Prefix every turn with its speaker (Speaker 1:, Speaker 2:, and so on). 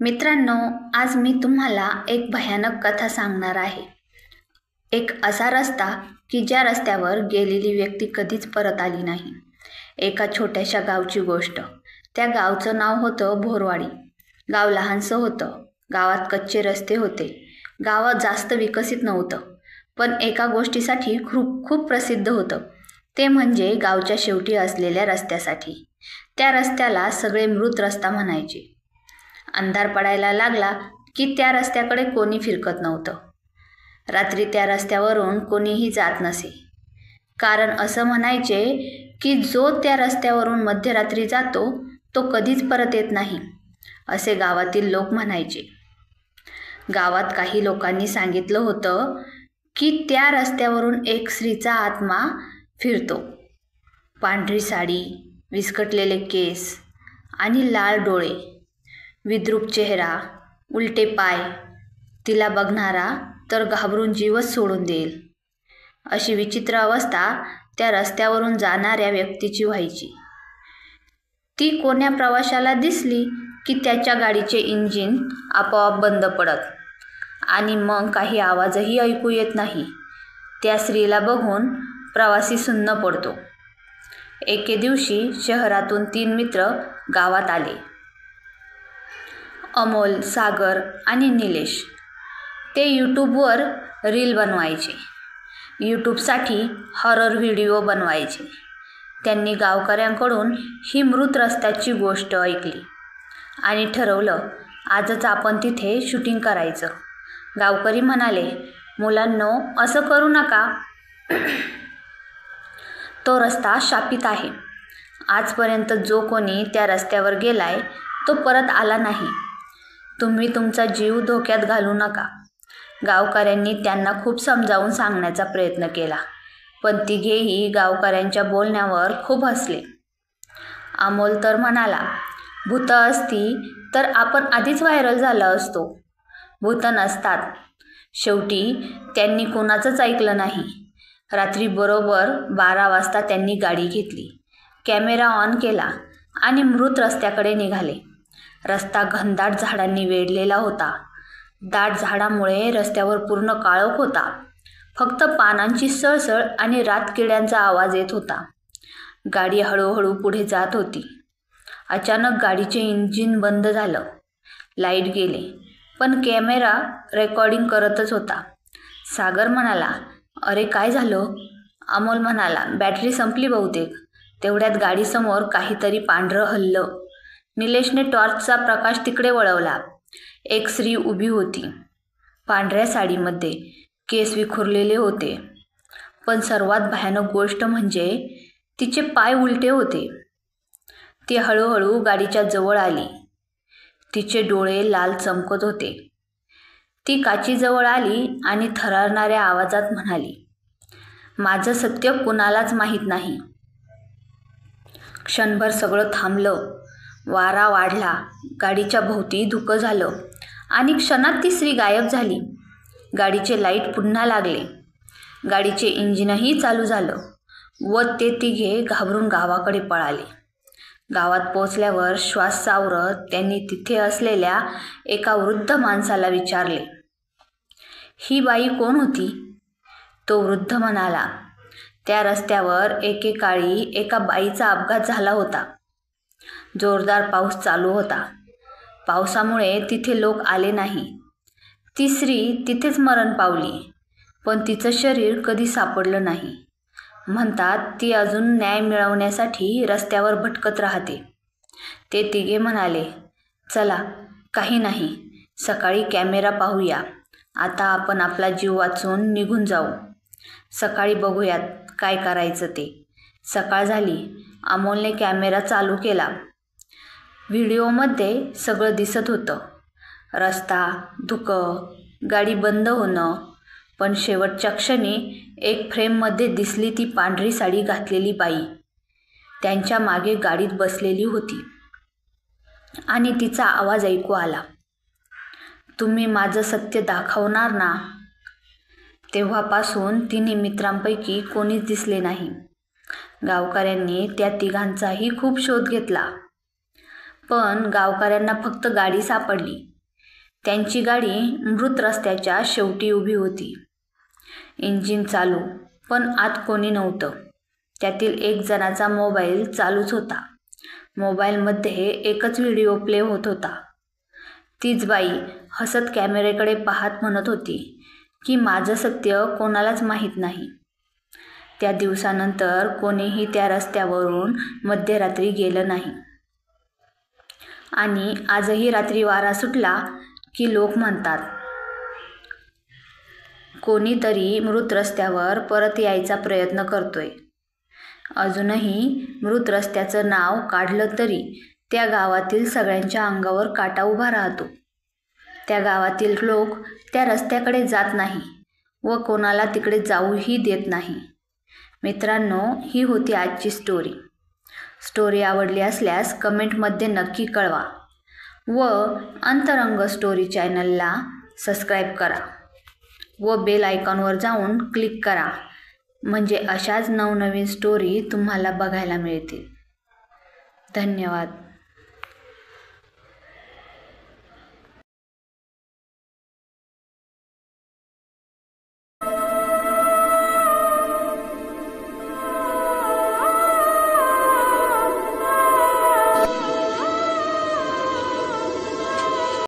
Speaker 1: मित्रांनो, आज मी तुम्हाला एक भयानक कथा सांगणार आहे. एक असा रस्ता की ज्या रस्त्यावर गेलेली व्यक्ती कधीच परत आली नाही. एका छोट्याशा गावची गोष्ट. त्या गावचं नाव होतं भोरवाडी. गाव लहानसं होतं. गावात कच्चे रस्ते होते. गावात जास्त विकसित नव्हतं, पण एका गोष्टीसाठी खूप खूप प्रसिद्ध होतं. ते म्हणजे गावच्या शेवटी असलेल्या रस्त्यासाठी. त्या रस्त्याला सगळे मृत रस्ता म्हणायचे. अंधार पडायला लागला की त्या रस्त्याकडे कोणी फिरकत नव्हतं. रात्री त्या रस्त्यावरून कोणीही जात नसे, कारण असं म्हणायचे की जो त्या रस्त्यावरून मध्यरात्री जातो तो कधीच परत येत नाही, असे गावातील लोक म्हणायचे. गावात काही लोकांनी सांगितलं होतं की त्या रस्त्यावरून एक स्त्रीचा आत्मा फिरतो. पांढरी साडी, विस्कटलेले केस आणि लाल डोळे, विद्रूप चेहरा, उलटे पाय. तिला बघणारा तर घाबरून जीवच सोडून देईल. अशी विचित्र अवस्था त्या रस्त्यावरून जाणाऱ्या व्यक्तीची व्हायची. ती कोण्या प्रवाशाला दिसली की त्याच्या गाडीचे इंजिन आपोआप बंद पडत आणि मग काही आवाजही ऐकू येत नाही. त्या स्त्रीला बघून प्रवासी सुन्न पडतो. एके दिवशी शहरातून 3 मित्र गावात आले. अमोल, सागर आणि निलेश. ते यूट्यूबवर रील बनवायचे. यूट्यूबसाठी हॉरर व्हिडिओ बनवायचे. त्यांनी गावकऱ्यांकडून ही मृत रस्त्याची गोष्ट ऐकली आणि ठरवलं, आजच आपण तिथे शूटिंग करायचं. गावकरी म्हणाले, मुलांनो, असं करू नका. तो रस्ता शापित आहे. आजपर्यंत जो कोणी त्या रस्त्यावर गेलाय तो परत आला नाही. तुम्ही तुमचा जीव धोक्यात घालू नका. गावकऱ्यांनी त्यांना खूप समजावून सांगण्याचा प्रयत्न केला, पण तिघेही गावकऱ्यांच्या बोलण्यावर खूप हसले. अमोल तर म्हणाला, भूतं असती तर आपण आधीच व्हायरल झालो असतो. भूतं नसतात. शेवटी त्यांनी कोणाचंच ऐकलं नाही. रात्री बरोबर 12 वाजता त्यांनी गाडी घेतली, कॅमेरा ऑन केला आणि मृत रस्त्याकडे निघाले. रस्ता घनदाट झाडांनी वेढलेला होता. दाट झाडामुळे रस्त्यावर पूर्ण काळोख होता. फक्त पानांची सळसळ आणि रातकिड्यांचा आवाज येत होता. गाडी हळूहळू पुढे जात होती. अचानक गाडीचे इंजिन बंद झालं. लाईट गेले, पण कॅमेरा रेकॉर्डिंग करतच होता. सागर म्हणाला, अरे काय झालं? अमोल म्हणाला, बॅटरी संपली बहुतेक. तेवढ्यात गाडीसमोर काहीतरी पांढरं हललं. निलेशने टॉर्चचा प्रकाश तिकडे वळवला. एक स्त्री उभी होती. पांढऱ्या साडीमध्ये, केस विखुरलेले होते. पण सर्वात भयानक गोष्ट म्हणजे तिचे पाय उलटे होते. ती हळूहळू गाडीच्या जवळ आली. तिचे डोळे लाल चमकत होते. ती काचीजवळ आली आणि थरारणाऱ्या आवाजात म्हणाली, माझं सत्य कुणालाच माहीत नाही. क्षणभर सगळं थांबलं. वारा वाढला. गाडीच्या भोवती धुकं झालं आणि क्षणात ती स्त्री गायब झाली. गाडीचे लाईट पुन्हा लागले. गाडीचे इंजिनही चालू झालं व ते तिघे घाबरून गावाकडे पळाले. गावात पोचल्यावर श्वास सावरत त्यांनी तिथे असलेल्या एका वृद्ध माणसाला विचारले, ही बाई कोण होती? तो वृद्ध म्हणाला, त्या रस्त्यावर एकेकाळी एका बाईचा अपघात झाला होता. जोरदार पाऊस चालू होता. पावसामुळे तिथे लोक आले नाही. ती स्त्री तिथेच मरण पावली, पण तिचं शरीर कधी सापडलं नाही. म्हणतात ती अजून न्याय मिळवण्यासाठी रस्त्यावर भटकत राहते. ते तिघे म्हणाले, चला, काही नाही, सकाळी कॅमेरा पाहूया. आता आपण आपला जीव वाचवून निघून जाऊ. सकाळी बघूयात काय करायचं ते. सकाळ झाली. अमोलने कॅमेरा चालू केला. व्हिडिओमध्ये सगळं दिसत होतं. रस्ता, धुकं, गाडी बंद होणं, पण शेवटच्या क्षणी एक फ्रेममध्ये दिसली ती पांढरी साडी घातलेली बाई. त्यांच्या मागे गाडीत बसलेली होती आणि तिचा आवाज ऐकू आला, तुम्ही माझं सत्य दाखवणार ना? तेव्हापासून तिन्ही मित्रांपैकी कोणीच दिसले नाही. गावकऱ्यांनी त्या तिघांचाही खूप शोध घेतला, पण गावकऱ्यांना फक्त गाडी सापडली, त्यांची गाडी मृत रस्त्याच्या शेवटी उभी होती. इंजिन चालू, पण आत कोणी नव्हतं. त्यातील एक जणाचा मोबाईल चालूच होता. मोबाईलमध्ये एकच व्हिडिओ प्ले होत होता. तीच बाई हसत कॅमेऱ्याकडे पाहत म्हणत होती की माझं सत्य कोणालाच माहीत नाही. त्या दिवसानंतर कोणीही त्या रस्त्यावरून मध्यरात्री गेलं नाही. आणि आजही रात्री वारा सुटला की लोक म्हणतात, कोणीतरी मृत रस्त्यावर परत यायचा प्रयत्न करतोय. अजूनही मृत रस्त्याचं नाव काढलं तरी त्या गावातील सगळ्यांच्या अंगावर काटा उभा राहतो. त्या गावातील लोक त्या रस्त्याकडे जात नाही व कोणाला तिकडे जाऊही देत नाही. मित्रांनो, ही होती आजची स्टोरी आवडली असल्यास कमेंटमध्ये नक्की कळवा व अंतरंग स्टोरी चॅनलला सबस्क्राईब करा व बेल आयकॉनवर जाऊन क्लिक करा, म्हणजे अशाच नवनवीन स्टोरी तुम्हाला बघायला मिळतील. धन्यवाद.